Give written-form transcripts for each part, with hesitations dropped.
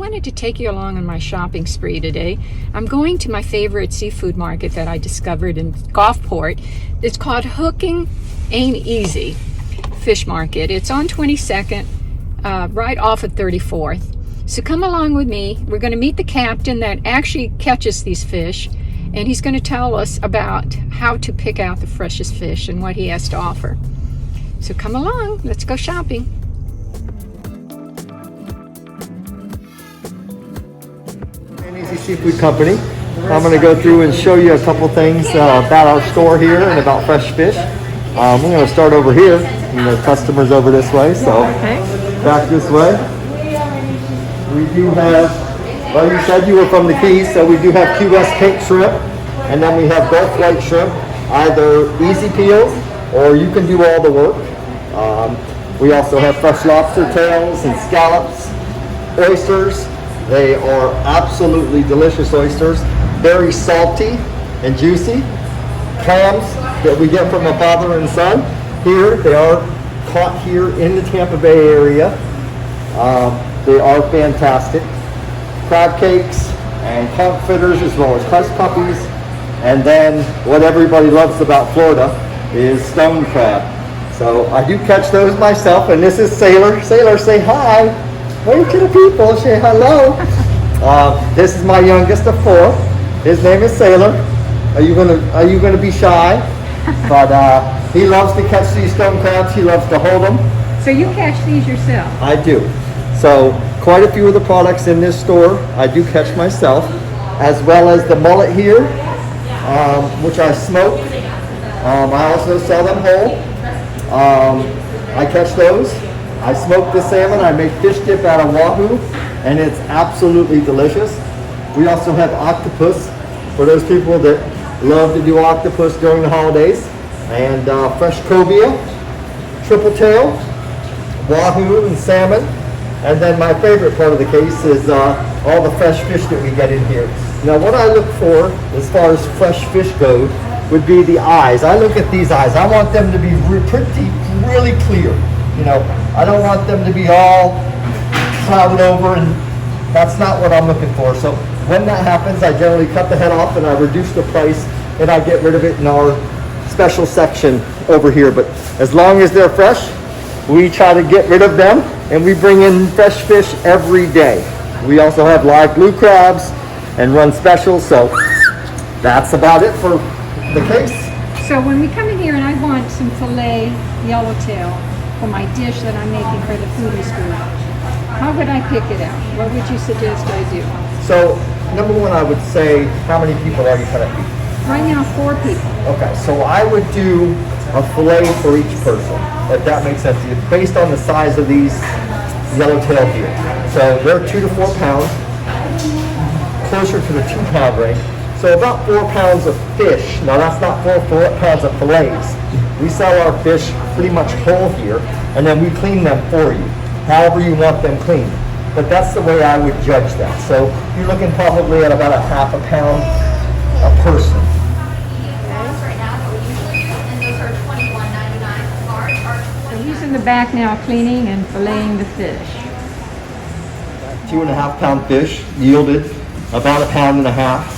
wanted to take you along on my shopping spree today. I'm going to my favorite seafood market that I discovered in Gulfport. It's called Hooking Ain't Easy Fish Market. It's on 22nd, right off of 34th. So come along with me. We're going to meet the captain that actually catches these fish, and he's going to tell us about how to pick out the freshest fish and what he has to offer. So come along, let's go shopping. Easy Seafood Company. I'm going to go through and show you a couple things about our store here and about fresh fish. We're going to start over here, and the customers over this way, so back this way. We do have, well, you said you were from the Keys, so we do have Key West pink shrimp, and then we have Gulf white shrimp, either easy peels or you can do all the work. We also have fresh lobster tails and scallops, oysters. They are absolutely delicious oysters, very salty and juicy. Clams that we get from a father and son. Here, they are caught here in the Tampa Bay area. They are fantastic. Crab cakes and conch fritters, as well as hush puppies. And then what everybody loves about Florida is stone crab. So I do catch those myself, and this is Sailor. Sailor, say hi. Wave to the people, say hello. This is my youngest of 4. His name is Sailor. Are you gonna be shy? But he loves to catch these stone crabs. He loves to hold them. So you catch these yourself? I do. So quite a few of the products in this store I do catch myself, as well as the mullet here, which I smoke. I also sell them whole. I catch those. I smoke the salmon. I make fish dip out of wahoo, and it's absolutely delicious. We also have octopus for those people that love to do octopus during the holidays, and fresh cobia, triple tail, wahoo, and salmon. And then my favorite part of the case is all the fresh fish that we get in here. Now what I look for as far as fresh fish goes would be the eyes. I look at these eyes. I want them to be really clear. You know, I don't want them to be all clouded over, and that's not what I'm looking for. So when that happens, I generally cut the head off and I reduce the price, and I get rid of it in our special section over here. But as long as they're fresh, we try to get rid of them, and we bring in fresh fish every day. We also have live blue crabs and run specials, so that's about it for the case. So when we come in here and I want some filet yellowtail for my dish that I'm making for the foodies group, how would I pick it out? What would you suggest I do? So number one, I would say, how many people are you going to feed? Right now, 4 people. Okay, so I would do a fillet for each person, if that makes sense to you, based on the size of these yellowtail here. So they're 2 to 4 pounds, closer to the 2 pound range. So about 4 pounds of fish. Now that's not 4 pounds of fillets. We sell our fish pretty much whole here, and then we clean them for you, however you want them cleaned. But that's the way I would judge that. So you're looking probably at about a half a pound a person. So he's in the back now cleaning and filleting the fish. 2.5 pound fish yielded about 1.5 pounds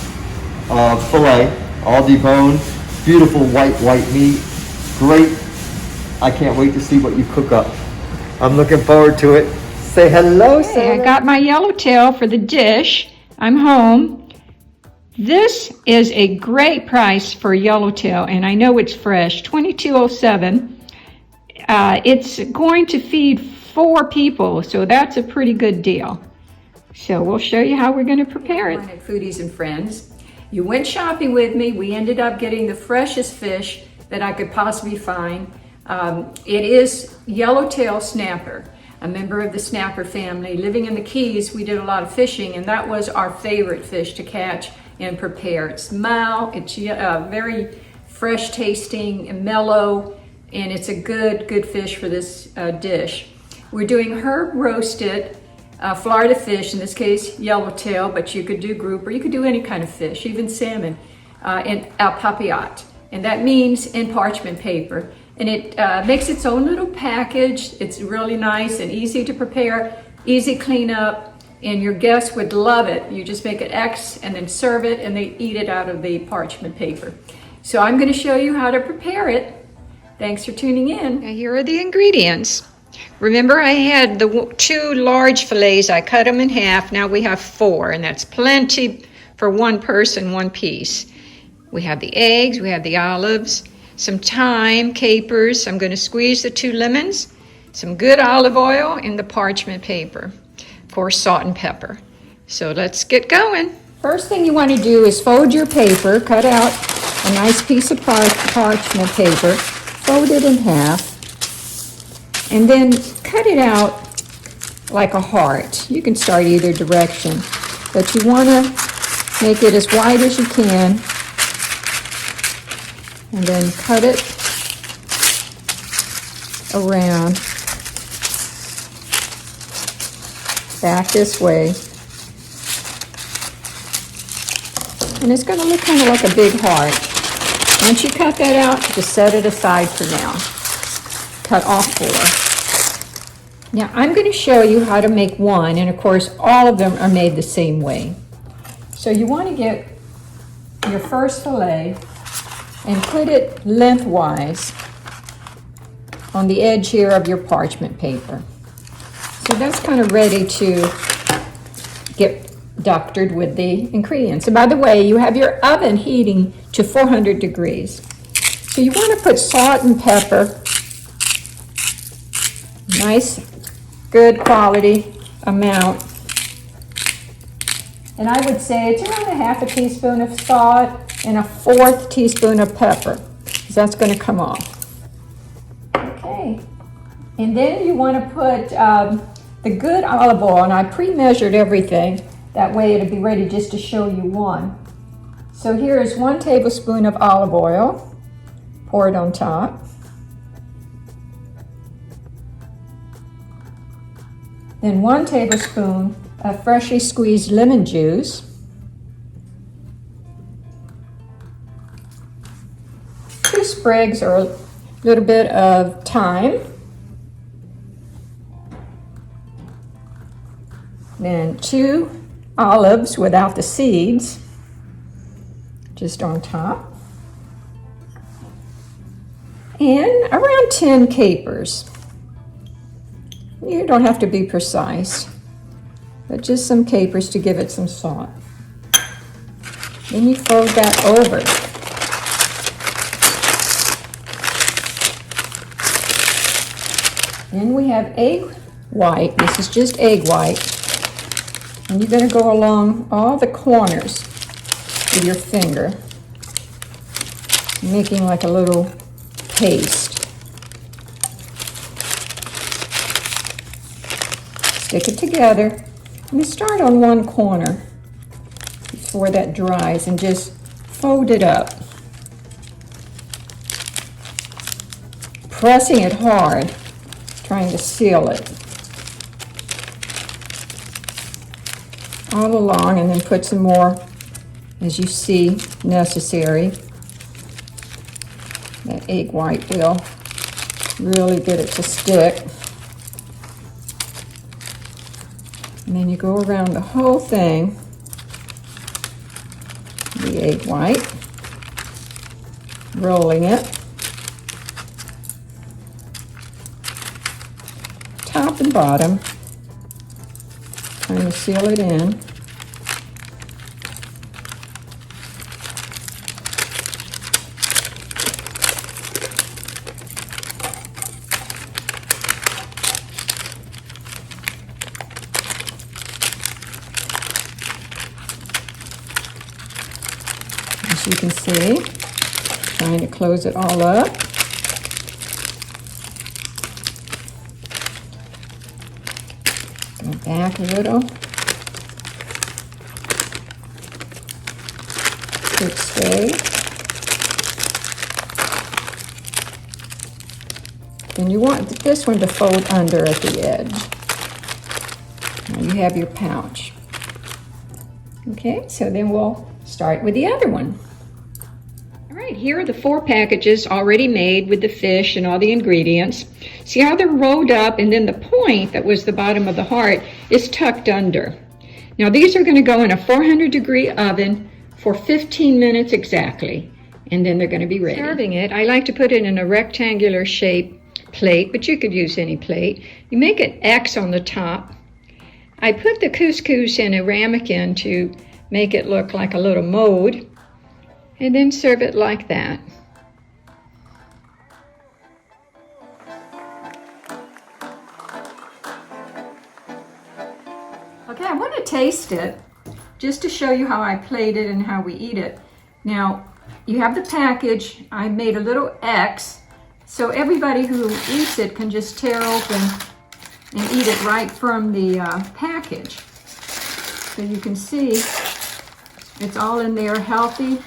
of fillet, all deboned, beautiful white meat, great. I can't wait to see what you cook up. I'm looking forward to it. Say hello, Sarah. Hey, I got my yellowtail for the dish. I'm home. This is a great price for yellowtail, and I know it's fresh, $22.07. It's going to feed 4 people, so that's a pretty good deal. So we'll show you how we're going to prepare it. Foodies and friends, you went shopping with me. We ended up getting the freshest fish that I could possibly find. It is yellowtail snapper, a member of the snapper family. Living in the Keys, we did a lot of fishing, and that was our favorite fish to catch and prepare. It's mild, it's very fresh tasting and mellow, and it's a good fish for this dish. We're doing herb roasted Florida fish, in this case yellowtail, but you could do grouper, you could do any kind of fish, even salmon, and papillote. And that means in parchment paper. And it makes its own little package. It's really nice and easy to prepare, easy cleanup, and your guests would love it. You just make an X and then serve it, and they eat it out of the parchment paper. So I'm going to show you how to prepare it. Thanks for tuning in. Now here are the ingredients. Remember, I had the 2 large fillets. I cut them in half. Now we have 4, and that's plenty for 1 person, 1 piece. We have the eggs, we have the olives, some thyme, capers. I'm going to squeeze the 2 lemons, some good olive oil in the parchment paper. Of course, salt and pepper. So let's get going. First thing you want to do is fold your paper. Cut out a nice piece of parchment paper. Fold it in half. And then cut it out like a heart. You can start either direction, but you want to make it as wide as you can, and then cut it around back this way. And it's going to look kind of like a big heart. Once you cut that out, just set it aside for now. Cut off 4. Now I'm going to show you how to make one, and of course all of them are made the same way. So you want to get your first fillet and put it lengthwise on the edge here of your parchment paper. So that's kind of ready to get doctored with the ingredients. And by the way, you have your oven heating to 400 degrees. So you want to put salt and pepper, nice, good quality amount. And I would say it's around a ½ teaspoon of salt and a 1/4 teaspoon of pepper, because that's going to come off. Okay. And then you want to put the good olive oil, and I pre-measured everything. That way it'll be ready just to show you one. So here is 1 tablespoon of olive oil. Pour it on top. Then 1 tablespoon of freshly squeezed lemon juice. 2 sprigs or a little bit of thyme. Then 2 olives without the seeds, just on top. And around 10 capers. You don't have to be precise, but just some capers to give it some salt. Then you fold that over. Then we have egg white. This is just egg white. And you're going to go along all the corners with your finger, making like a little paste. Stick it together. And start on one corner before that dries and just fold it up. Pressing it hard, trying to seal it all along, and then put some more as you see necessary. That egg white will really get it to stick. And then you go around the whole thing, the egg white, rolling it, top and bottom, trying to seal it in. As you can see, trying to close it all up. Go back a little. Quick stay. Then you want this one to fold under at the edge. Now you have your pouch. Okay, so then we'll start with the other one. All right, here are the 4 packages already made with the fish and all the ingredients. See how they're rolled up, and then the point that was the bottom of the heart is tucked under. Now these are going to go in a 400-degree oven for 15 minutes exactly, and then they're going to be ready. Serving it, I like to put it in a rectangular shape plate, but you could use any plate. You make an X on the top. I put the couscous in a ramekin to make it look like a little mold, and then serve it like that. Okay, I want to taste it just to show you how I plate it and how we eat it. Now, you have the package. I made a little X so everybody who eats it can just tear open and eat it right from the package. So you can see it's all in there, healthy,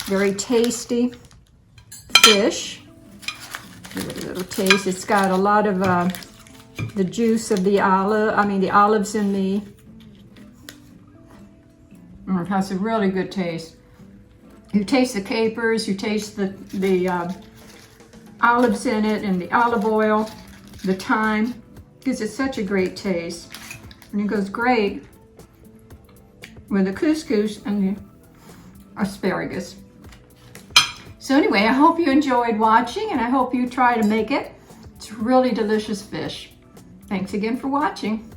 very tasty fish. Give it a little taste. It's got a lot of the juice of the olives in the, it has a really good taste. You taste the capers, you taste the olives in it and the olive oil, the thyme, gives it such a great taste. And it goes great with the couscous and the asparagus. So anyway, I hope you enjoyed watching, and I hope you try to make it. It's really delicious fish. Thanks again for watching.